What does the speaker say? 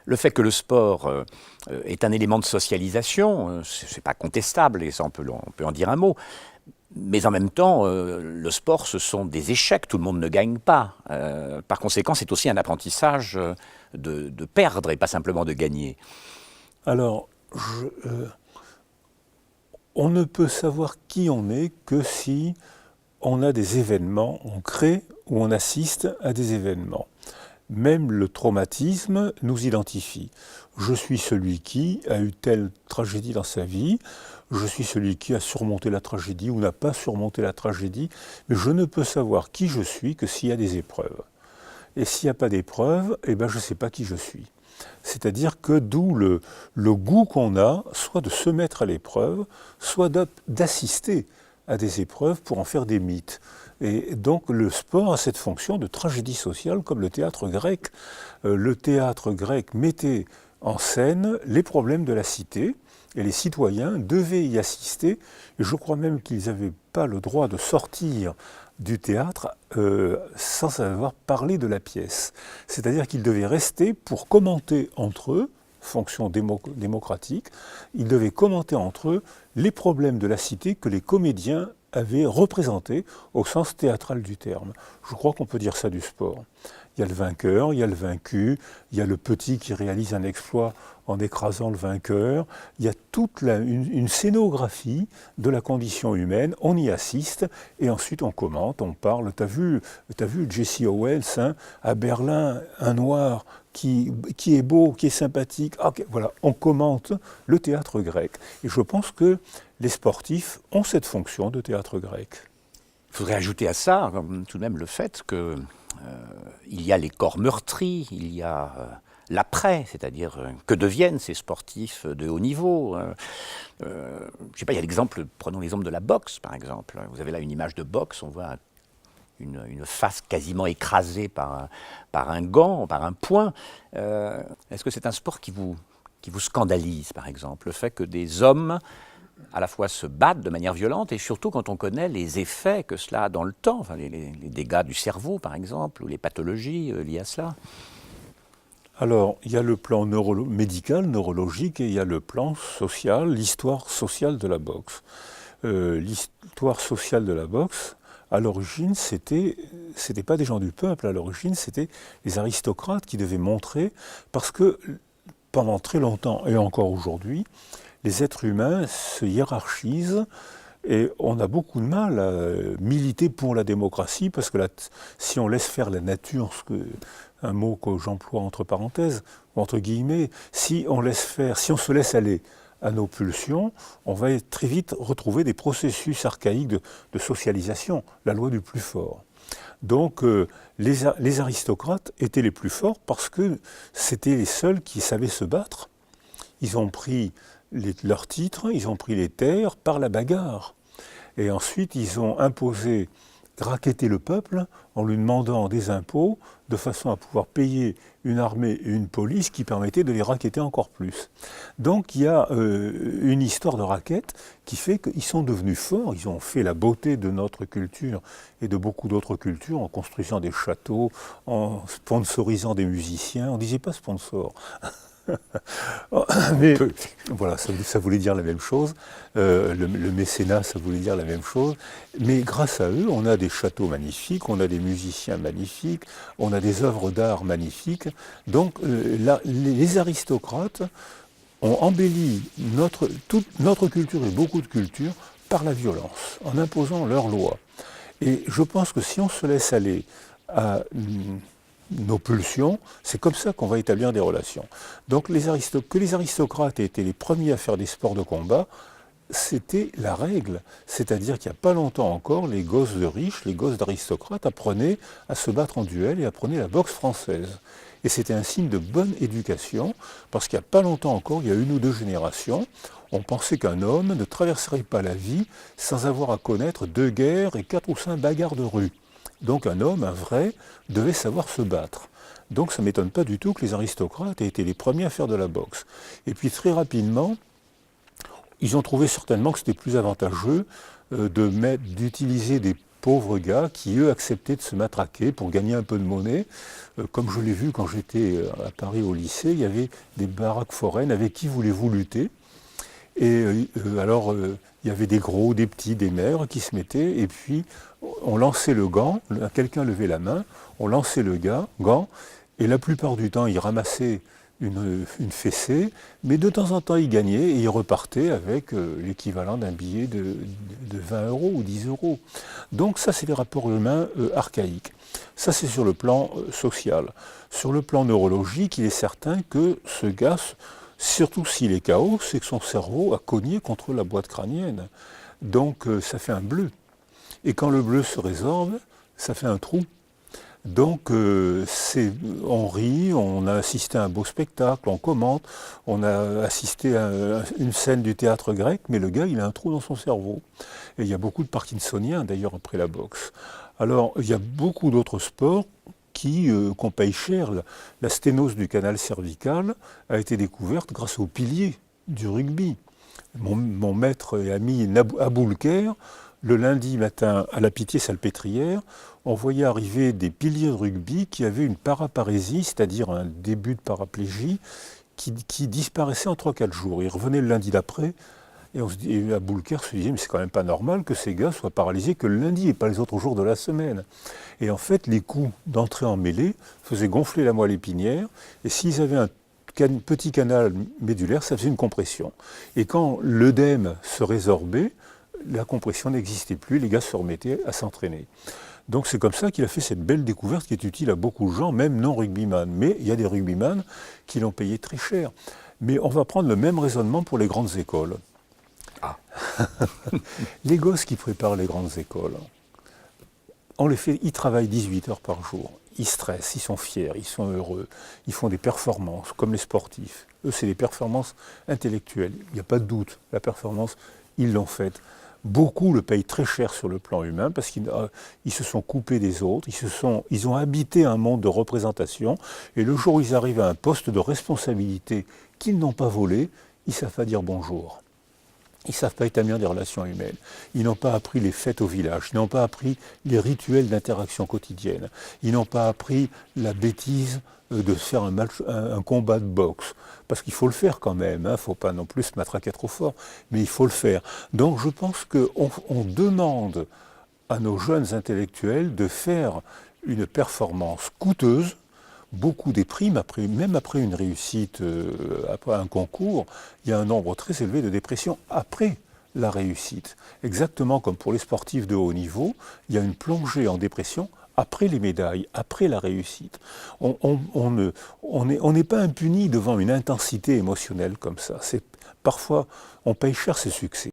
le fait que le sport est un élément de socialisation, c'est pas contestable, et ça on peut en dire un mot. Mais en même temps, le sport, ce sont des échecs, tout le monde ne gagne pas. Par conséquent, c'est aussi un apprentissage de perdre et pas simplement de gagner. Alors, on ne peut savoir qui on est que si on a des événements, on crée ou on assiste à des événements. Même le traumatisme nous identifie. Je suis celui qui a eu telle tragédie dans sa vie, je suis celui qui a surmonté la tragédie ou n'a pas surmonté la tragédie, mais je ne peux savoir qui je suis que s'il y a des épreuves. Et s'il n'y a pas d'épreuves, eh ben je ne sais pas qui je suis. C'est-à-dire que d'où le goût qu'on a, soit de se mettre à l'épreuve, soit d'assister à des épreuves pour en faire des mythes. Et donc le sport a cette fonction de tragédie sociale comme le théâtre grec. Le théâtre grec mettait en scène les problèmes de la cité et les citoyens devaient y assister. Et je crois même qu'ils n'avaient pas le droit de sortir du théâtre sans avoir parlé de la pièce. C'est-à-dire qu'ils devaient rester pour commenter entre eux, fonction démocratique, ils devaient commenter entre eux les problèmes de la cité que les comédiens avaient représentés au sens théâtral du terme. Je crois qu'on peut dire ça du sport. Il y a le vainqueur, il y a le vaincu, il y a le petit qui réalise un exploit en écrasant le vainqueur. Il y a toute une scénographie de la condition humaine, on y assiste et ensuite on commente, on parle. T'as vu Jesse Owens, hein, à Berlin, un noir qui est beau, qui est sympathique. Okay, voilà, on commente le théâtre grec. Et je pense que les sportifs ont cette fonction de théâtre grec. Il faudrait ajouter à ça tout de même le fait que il y a les corps meurtris, il y a l'après, c'est-à-dire que deviennent ces sportifs de haut niveau. Je sais pas, il y a l'exemple, prenons l'exemple de la boxe par exemple. Vous avez là une image de boxe, on voit une face quasiment écrasée par un gant, par un poing. Est-ce que c'est un sport qui vous scandalise par exemple, le fait que des hommes à la fois se battent de manière violente et surtout quand on connaît les effets que cela a dans le temps, enfin, les dégâts du cerveau par exemple, ou les pathologies liées à cela? Alors, il y a le plan médical, neurologique, et il y a le plan social, l'histoire sociale de la boxe. L'histoire sociale de la boxe, à l'origine, c'était pas des gens du peuple, à l'origine, c'était les aristocrates qui devaient montrer, parce que pendant très longtemps, et encore aujourd'hui, les êtres humains se hiérarchisent et on a beaucoup de mal à militer pour la démocratie parce que si on laisse faire la nature, un mot que j'emploie entre parenthèses, ou entre guillemets, si on se laisse aller à nos pulsions, on va très vite retrouver des processus archaïques de socialisation, la loi du plus fort. Donc les aristocrates étaient les plus forts parce que c'était les seuls qui savaient se battre. Ils ont pris leurs titres, ils ont pris les terres par la bagarre. Et ensuite, ils ont imposé, racketter le peuple en lui demandant des impôts de façon à pouvoir payer une armée et une police qui permettaient de les racketter encore plus. Donc il y a une histoire de raquette qui fait qu'ils sont devenus forts, ils ont fait la beauté de notre culture et de beaucoup d'autres cultures en construisant des châteaux, en sponsorisant des musiciens. On ne disait pas sponsor. Mais voilà, ça voulait dire la même chose. Le mécénat, ça voulait dire la même chose. Mais grâce à eux, on a des châteaux magnifiques, on a des musiciens magnifiques, on a des œuvres d'art magnifiques. Donc les aristocrates ont embelli toute notre culture et beaucoup de cultures par la violence, en imposant leurs lois. Et je pense que si on se laisse aller à nos pulsions, c'est comme ça qu'on va établir des relations. Donc que les aristocrates aient été les premiers à faire des sports de combat, c'était la règle. C'est-à-dire qu'il n'y a pas longtemps encore, les gosses de riches, les gosses d'aristocrates apprenaient à se battre en duel et apprenaient la boxe française. Et c'était un signe de bonne éducation, parce qu'il n'y a pas longtemps encore, il y a 1 ou 2 générations, on pensait qu'un homme ne traverserait pas la vie sans avoir à connaître 2 guerres et 4 ou 5 bagarres de rue. Donc un homme, un vrai, devait savoir se battre. Donc ça ne m'étonne pas du tout que les aristocrates aient été les premiers à faire de la boxe. Et puis très rapidement, ils ont trouvé certainement que c'était plus avantageux d'utiliser pauvres gars qui, eux, acceptaient de se matraquer pour gagner un peu de monnaie. Comme je l'ai vu quand j'étais à Paris au lycée, il y avait des baraques foraines avec qui voulez-vous lutter. Et alors, il y avait des gros, des petits, des maigres qui se mettaient, et puis on lançait le gant, quelqu'un levait la main, on lançait le gant, et la plupart du temps, il ramassait une fessée, mais de temps en temps, il gagnait et il repartait avec l'équivalent d'un billet de 20 euros ou 10 euros. Donc ça, c'est les rapports humains archaïques. Ça, c'est sur le plan social. Sur le plan neurologique, il est certain que ce gars, surtout s'il est KO, c'est que son cerveau a cogné contre la boîte crânienne. Donc ça fait un bleu. Et quand le bleu se résorbe, ça fait un trou. Donc on rit, on a assisté à un beau spectacle, on commente, on a assisté à une scène du théâtre grec, mais le gars, il a un trou dans son cerveau. Et il y a beaucoup de parkinsoniens d'ailleurs après la boxe. Alors il y a beaucoup d'autres sports qu'on paye cher. La sténose du canal cervical a été découverte grâce aux piliers du rugby. Mon maître et ami Aboulker, le lundi matin à la Pitié-Salpêtrière, on voyait arriver des piliers de rugby qui avaient une paraparésie, c'est-à-dire un début de paraplégie, qui disparaissait en 3-4 jours. Ils revenaient le lundi d'après, et Aboulker se disait, mais c'est quand même pas normal que ces gars soient paralysés que le lundi et pas les autres jours de la semaine. Et en fait, les coups d'entrée en mêlée faisaient gonfler la moelle épinière, et s'ils avaient un petit canal médulaire, ça faisait une compression. Et quand l'œdème se résorbait, la compression n'existait plus, les gars se remettaient à s'entraîner. Donc c'est comme ça qu'il a fait cette belle découverte qui est utile à beaucoup de gens, même non rugbyman. Mais il y a des rugbyman qui l'ont payé très cher. Mais on va prendre le même raisonnement pour les grandes écoles. Ah. Les gosses qui préparent les grandes écoles, ils travaillent 18 heures par jour. Ils stressent, ils sont fiers, ils sont heureux, ils font des performances, comme les sportifs. Eux, c'est des performances intellectuelles. Il n'y a pas de doute, la performance, ils l'ont faite. Beaucoup le payent très cher sur le plan humain parce qu'ils se sont coupés des autres, ils ont habité un monde de représentation et le jour où ils arrivent à un poste de responsabilité qu'ils n'ont pas volé, ils ne savent pas dire bonjour. Ils ne savent pas établir des relations humaines. Ils n'ont pas appris les fêtes au village. Ils n'ont pas appris les rituels d'interaction quotidienne. Ils n'ont pas appris la bêtise de faire un combat de boxe. Parce qu'il faut le faire quand même. Il ne faut pas non plus se matraquer trop fort. Mais il faut le faire. Donc je pense qu'on demande à nos jeunes intellectuels de faire une performance coûteuse. Beaucoup dépriment, même après une réussite, après un concours, il y a un nombre très élevé de dépression après la réussite. Exactement comme pour les sportifs de haut niveau, il y a une plongée en dépression après les médailles, après la réussite. On n'est pas impuni devant une intensité émotionnelle comme ça. Parfois, on paye cher ses succès.